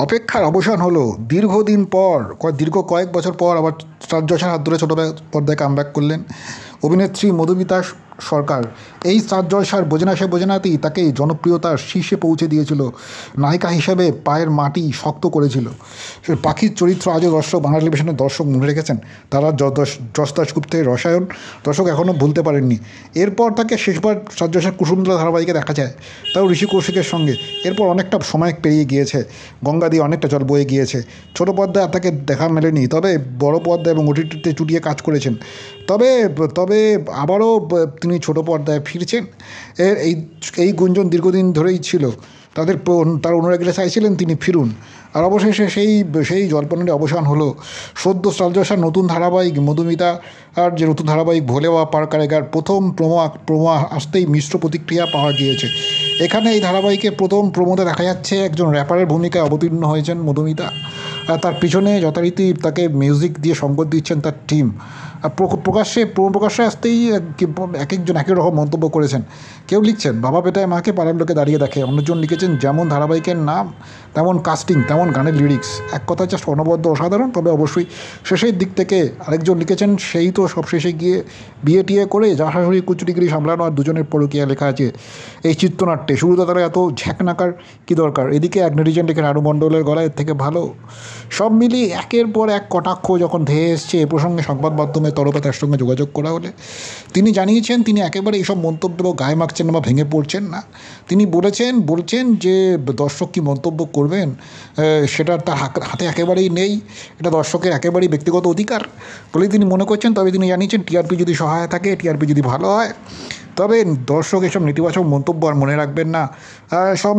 অপেক্ষার অবসান হলো দীর্ঘদিন পর, দীর্ঘ কয়েক বছর পর আবার স্টার জলসার হাত ধরে ছোটো পর্দায় কামব্যাক করলেন অভিনেত্রী মধুমিতা সরকার। এই স্টার জলসার বোঝে না তাকে জনপ্রিয়তার শীর্ষে পৌঁছে দিয়েছিল। নায়িকা হিসেবে পায়ের মাটি শক্ত করেছিল। সে পাখির চরিত্র আজও বাংলা টেলিভিশনের দর্শক মনে রেখেছেন। তারা যশ দাশগুপ্তের রসায়ন দর্শক এখনও ভুলতে পারেননি। এরপর তাকে শেষবার স্টার জলসার কুসুমলতা ধারাবাহিকে দেখা যায়, তাও ঋষি কৌশিকের সঙ্গে। এরপর অনেকটা সময় পেরিয়ে গিয়েছে, গঙ্গা দিয়ে অনেকটা জল বয়ে গিয়েছে। ছোটো পর্দায় তাকে দেখা মেলেনি, তবে বড় পর্দা এবং ওটিটিতে চুটিয়ে কাজ করেছেন। তবে আবারও তিনি ছোটো পর্দায় ফিরছেন। এই গুঞ্জন দীর্ঘদিন ধরেই ছিল। তার অনুরাগীরা চাইছিলেন তিনি ফিরুন। আর অবশেষে সেই জল্পনার অবসান হলো। সদ্য স্টার জলসার নতুন ধারাবাহিক মধুমিতা আর যে নতুন ধারাবাহিক ভোলে বাবা পার কারেগার প্রথম প্রোমো আসতেই মিশ্র প্রতিক্রিয়া পাওয়া গিয়েছে। এখানে এই ধারাবাহিকে প্রথম প্রোমোতে দেখা যাচ্ছে একজন র্যাপারের ভূমিকায় অবতীর্ণ হয়েছেন মধুমিতা। তার পিছনে যথারীতি তাকে মিউজিক দিয়ে সঙ্গত দিচ্ছেন তার টিম। প্রকাশ্যে আসতেই এক একজন এক এক রকম মন্তব্য করেছেন। কেউ লিখছেন বাবা পেটায় মাকে পাড়ার লোকে দাঁড়িয়ে দেখে, অন্যজন লিখেছেন যেমন ধারাবাহিকের নাম তেমন কাস্টিং তেমন গানের লিরিক্স, এক কথা জাস্ট অনবদ্য অসাধারণ। তবে অবশ্যই শেষের দিক থেকে আরেকজন লিখেছেন সেই তো সব শেষে গিয়ে বিয়ে টিয়ে করে যা শাশুড়ি কুচুরিগিরি সামলানো আর দুজনের পরকীয়া লেখা আছে এই চিত্রনাট্যে। শুরুতে তারা এত ঝ্যাকনাকার কী দরকার। এদিকে এক নেটিজেন লিখেন আরু মণ্ডলের গলায় এর থেকে ভালো। সব মিলিয়ে একের পর এক কটাক্ষ যখন ধেয়ে এসছে এ প্রসঙ্গে সংবাদ মাধ্যমের তরফে তার সঙ্গে যোগাযোগ করা হলে তিনি জানিয়েছেন তিনি একেবারে এইসব মন্তব্য গায়ে মাখছেন না বা ভেঙে পড়ছেন না। তিনি বলছেন যে দর্শক কী মন্তব্য করবেন সেটা তার হাতে একেবারেই নেই, এটা দর্শকের একেবারেই ব্যক্তিগত অধিকার বলে তিনি মনে করছেন। তবে তিনি জানিয়েছেন টিআরপি যদি সহায় থাকে, টিআরপি যদি ভালো হয়, তবে দর্শক এসব নেতিবাচক মন্তব্য আর মনে রাখবেন না। সব